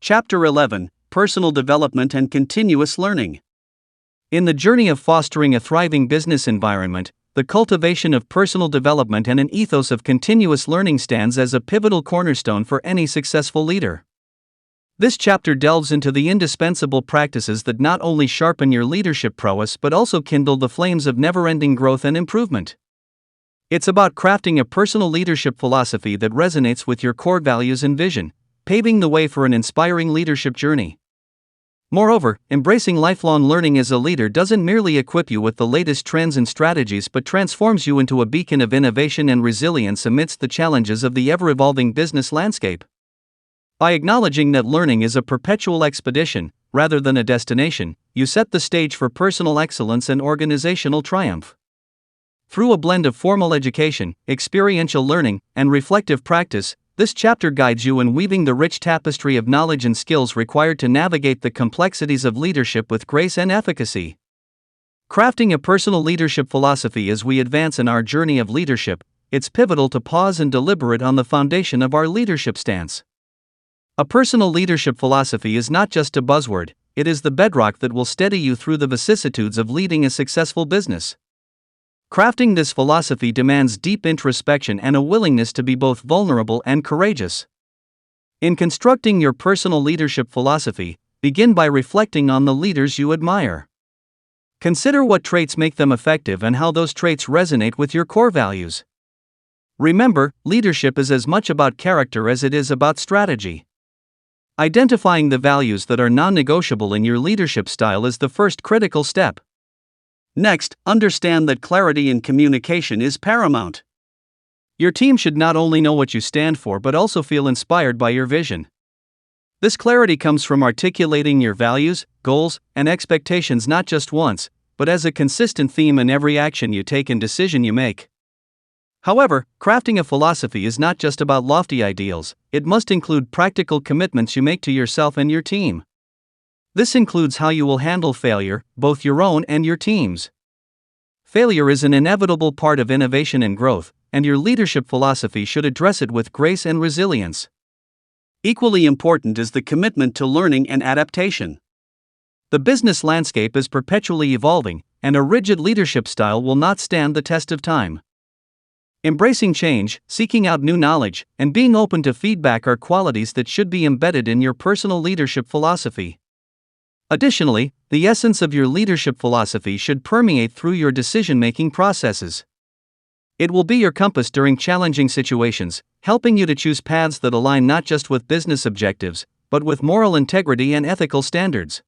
Chapter 11: Personal Development and Continuous Learning. In the journey of fostering a thriving business environment, the cultivation of personal development and an ethos of continuous learning stands as a pivotal cornerstone for any successful leader. This chapter delves into the indispensable practices that not only sharpen your leadership prowess but also kindle the flames of never-ending growth and improvement. It's about crafting a personal leadership philosophy that resonates with your core values and vision, paving the way for an inspiring leadership journey. Moreover, embracing lifelong learning as a leader doesn't merely equip you with the latest trends and strategies but transforms you into a beacon of innovation and resilience amidst the challenges of the ever-evolving business landscape. By acknowledging that learning is a perpetual expedition, rather than a destination, you set the stage for personal excellence and organizational triumph. Through a blend of formal education, experiential learning, and reflective practice, this chapter guides you in weaving the rich tapestry of knowledge and skills required to navigate the complexities of leadership with grace and efficacy. Crafting a personal leadership philosophy. As we advance in our journey of leadership, it's pivotal to pause and deliberate on the foundation of our leadership stance. A personal leadership philosophy is not just a buzzword, it is the bedrock that will steady you through the vicissitudes of leading a successful business. Crafting this philosophy demands deep introspection and a willingness to be both vulnerable and courageous. In constructing your personal leadership philosophy, begin by reflecting on the leaders you admire. Consider what traits make them effective and how those traits resonate with your core values. Remember, leadership is as much about character as it is about strategy. Identifying the values that are non-negotiable in your leadership style is the first critical step. Next, understand that clarity in communication is paramount. Your team should not only know what you stand for but also feel inspired by your vision. This clarity comes from articulating your values, goals, and expectations not just once, but as a consistent theme in every action you take and decision you make. However, crafting a philosophy is not just about lofty ideals, it must include practical commitments you make to yourself and your team. This includes how you will handle failure, both your own and your team's. Failure is an inevitable part of innovation and growth, and your leadership philosophy should address it with grace and resilience. Equally important is the commitment to learning and adaptation. The business landscape is perpetually evolving, and a rigid leadership style will not stand the test of time. Embracing change, seeking out new knowledge, and being open to feedback are qualities that should be embedded in your personal leadership philosophy. Additionally, the essence of your leadership philosophy should permeate through your decision-making processes. It will be your compass during challenging situations, helping you to choose paths that align not just with business objectives, but with moral integrity and ethical standards.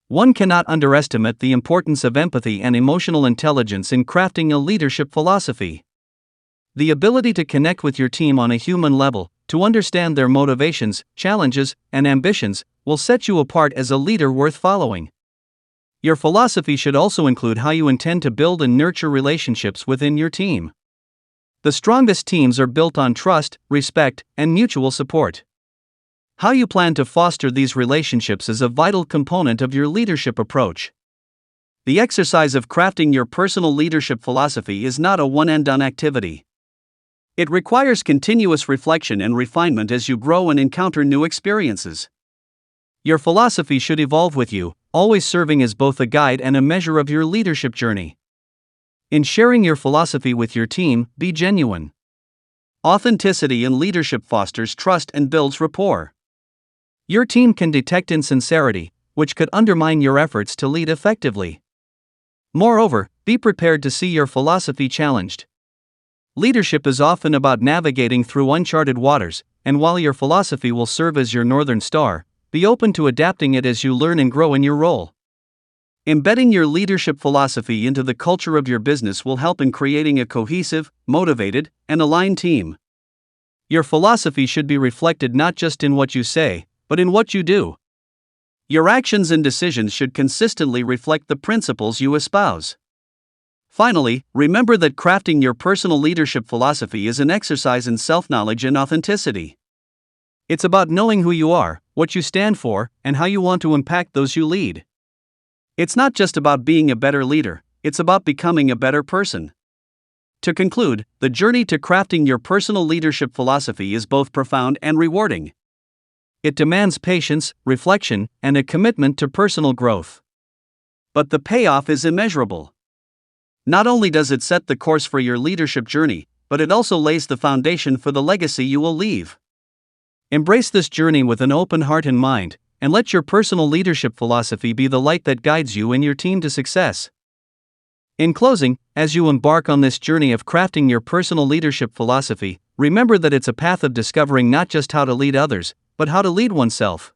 One cannot underestimate the importance of empathy and emotional intelligence in crafting a leadership philosophy. The ability to connect with your team on a human level, to understand their motivations, challenges, and ambitions, will set you apart as a leader worth following. Your philosophy should also include how you intend to build and nurture relationships within your team. The strongest teams are built on trust, respect, and mutual support. How you plan to foster these relationships is a vital component of your leadership approach. The exercise of crafting your personal leadership philosophy is not a one-and-done activity. It requires continuous reflection and refinement as you grow and encounter new experiences. Your philosophy should evolve with you, always serving as both a guide and a measure of your leadership journey. In sharing your philosophy with your team, be genuine. Authenticity in leadership fosters trust and builds rapport. Your team can detect insincerity, which could undermine your efforts to lead effectively. Moreover, be prepared to see your philosophy challenged. Leadership is often about navigating through uncharted waters, and while your philosophy will serve as your northern star, be open to adapting it as you learn and grow in your role. Embedding your leadership philosophy into the culture of your business will help in creating a cohesive, motivated, and aligned team. Your philosophy should be reflected not just in what you say, but in what you do. Your actions and decisions should consistently reflect the principles you espouse. Finally, remember that crafting your personal leadership philosophy is an exercise in self-knowledge and authenticity. It's about knowing who you are, what you stand for, and how you want to impact those you lead. It's not just about being a better leader, it's about becoming a better person. To conclude, the journey to crafting your personal leadership philosophy is both profound and rewarding. it demands patience, reflection, and a commitment to personal growth. But the payoff is immeasurable. Not only does it set the course for your leadership journey, but it also lays the foundation for the legacy you will leave. Embrace this journey with an open heart and mind, and let your personal leadership philosophy be the light that guides you and your team to success. In closing, as you embark on this journey of crafting your personal leadership philosophy, remember that it's a path of discovering not just how to lead others, but how to lead oneself.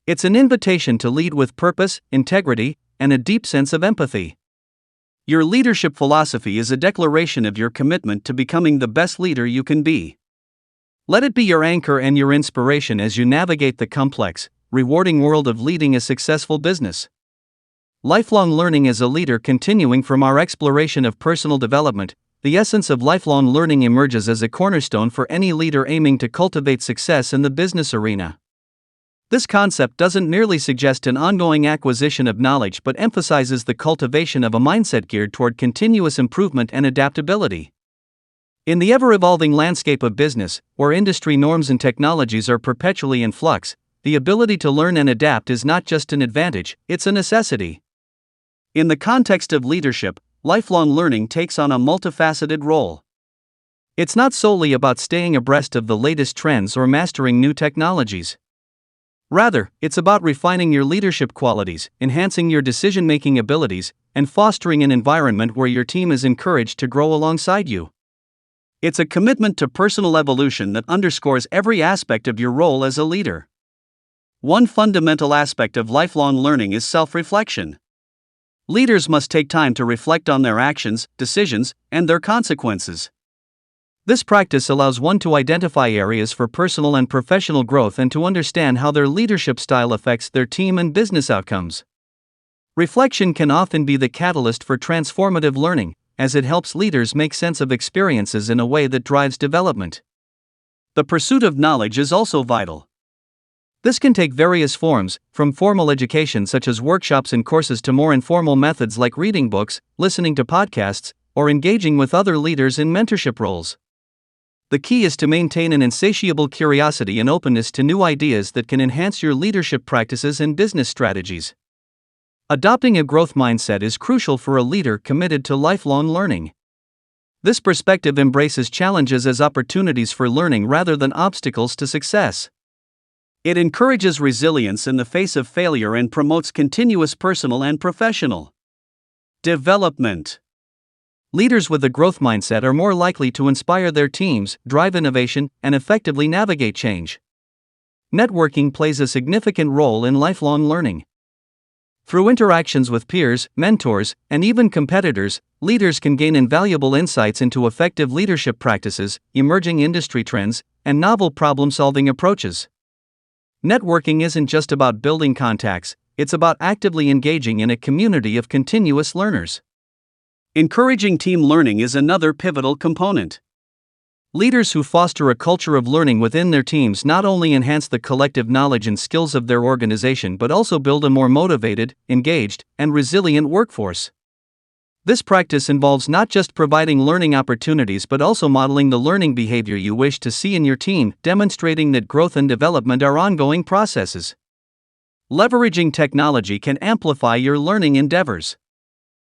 It's an invitation to lead with purpose, integrity, and a deep sense of empathy. Your leadership philosophy is a declaration of your commitment to becoming the best leader you can be. Let it be your anchor and your inspiration as you navigate the complex, rewarding world of leading a successful business. Lifelong learning as a leader. Continuing from our exploration of personal development, the essence of lifelong learning emerges as a cornerstone for any leader aiming to cultivate success in the business arena. This concept doesn't merely suggest an ongoing acquisition of knowledge but emphasizes the cultivation of a mindset geared toward continuous improvement and adaptability. In the ever-evolving landscape of business, where industry norms and technologies are perpetually in flux, the ability to learn and adapt is not just an advantage, it's a necessity. In the context of leadership, lifelong learning takes on a multifaceted role. It's not solely about staying abreast of the latest trends or mastering new technologies. Rather, it's about refining your leadership qualities, enhancing your decision-making abilities, and fostering an environment where your team is encouraged to grow alongside you. It's a commitment to personal evolution that underscores every aspect of your role as a leader. One fundamental aspect of lifelong learning is self-reflection. Leaders must take time to reflect on their actions, decisions, and their consequences. This practice allows one to identify areas for personal and professional growth and to understand how their leadership style affects their team and business outcomes. Reflection can often be the catalyst for transformative learning, as it helps leaders make sense of experiences in a way that drives development. The pursuit of knowledge is also vital. This can take various forms, from formal education such as workshops and courses to more informal methods like reading books, listening to podcasts, or engaging with other leaders in mentorship roles. The key is to maintain an insatiable curiosity and openness to new ideas that can enhance your leadership practices and business strategies. Adopting a growth mindset is crucial for a leader committed to lifelong learning. This perspective embraces challenges as opportunities for learning rather than obstacles to success. It encourages resilience in the face of failure and promotes continuous personal and professional development. Leaders with a growth mindset are more likely to inspire their teams, drive innovation, and effectively navigate change. Networking plays a significant role in lifelong learning. Through interactions with peers, mentors, and even competitors, leaders can gain invaluable insights into effective leadership practices, emerging industry trends, and novel problem-solving approaches. Networking isn't just about building contacts, it's about actively engaging in a community of continuous learners. Encouraging team learning is another pivotal component. Leaders who foster a culture of learning within their teams not only enhance the collective knowledge and skills of their organization but also build a more motivated, engaged, and resilient workforce. This practice involves not just providing learning opportunities but also modeling the learning behavior you wish to see in your team, demonstrating that growth and development are ongoing processes. Leveraging technology can amplify your learning endeavors.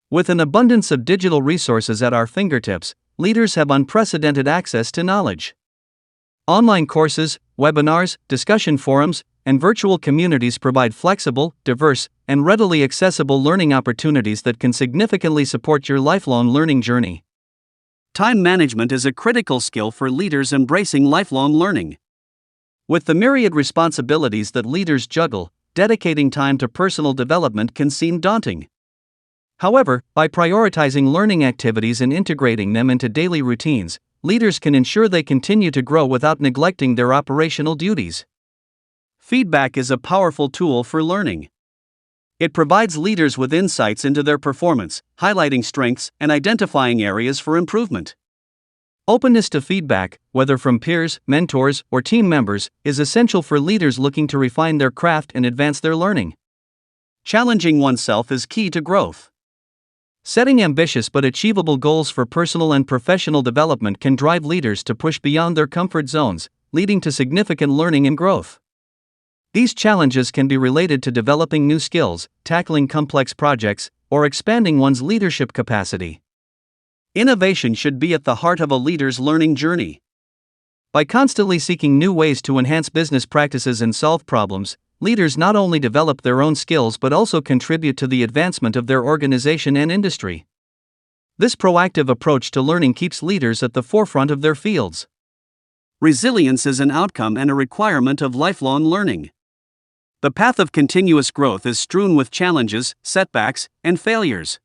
With an abundance of digital resources at our fingertips, leaders have unprecedented access to knowledge. Online courses, webinars, discussion forums, and virtual communities provide flexible, diverse, and readily accessible learning opportunities that can significantly support your lifelong learning journey. Time management is a critical skill for leaders embracing lifelong learning. With the myriad responsibilities that leaders juggle, dedicating time to personal development can seem daunting. However, by prioritizing learning activities and integrating them into daily routines, leaders can ensure they continue to grow without neglecting their operational duties. Feedback is a powerful tool for learning. It provides leaders with insights into their performance, highlighting strengths and identifying areas for improvement. Openness to feedback, whether from peers, mentors, or team members, is essential for leaders looking to refine their craft and advance their learning. Challenging oneself is key to growth. Setting ambitious but achievable goals for personal and professional development can drive leaders to push beyond their comfort zones, leading to significant learning and growth. These challenges can be related to developing new skills, tackling complex projects, or expanding one's leadership capacity. Innovation should be at the heart of a leader's learning journey. By constantly seeking new ways to enhance business practices and solve problems, leaders not only develop their own skills but also contribute to the advancement of their organization and industry. This proactive approach to learning keeps leaders at the forefront of their fields. Resilience is an outcome and a requirement of lifelong learning. The path of continuous growth is strewn with challenges, setbacks, and failures.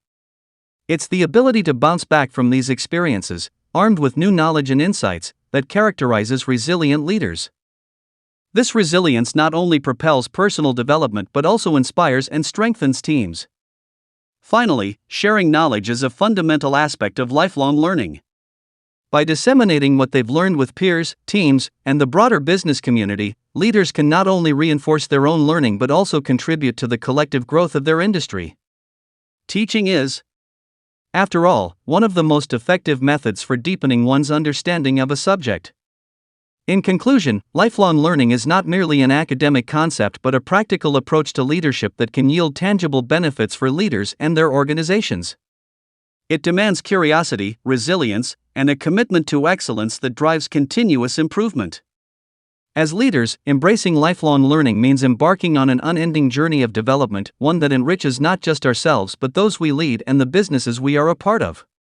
It's the ability to bounce back from these experiences, armed with new knowledge and insights, that characterizes resilient leaders. This resilience not only propels personal development but also inspires and strengthens teams. Finally, sharing knowledge is a fundamental aspect of lifelong learning. By disseminating what they've learned with peers, teams, and the broader business community, leaders can not only reinforce their own learning but also contribute to the collective growth of their industry. Teaching is, after all, one of the most effective methods for deepening one's understanding of a subject. In conclusion, lifelong learning is not merely an academic concept but a practical approach to leadership that can yield tangible benefits for leaders and their organizations. It demands curiosity, resilience, and a commitment to excellence that drives continuous improvement. As leaders, embracing lifelong learning means embarking on an unending journey of development, one that enriches not just ourselves but those we lead and the businesses we are a part of.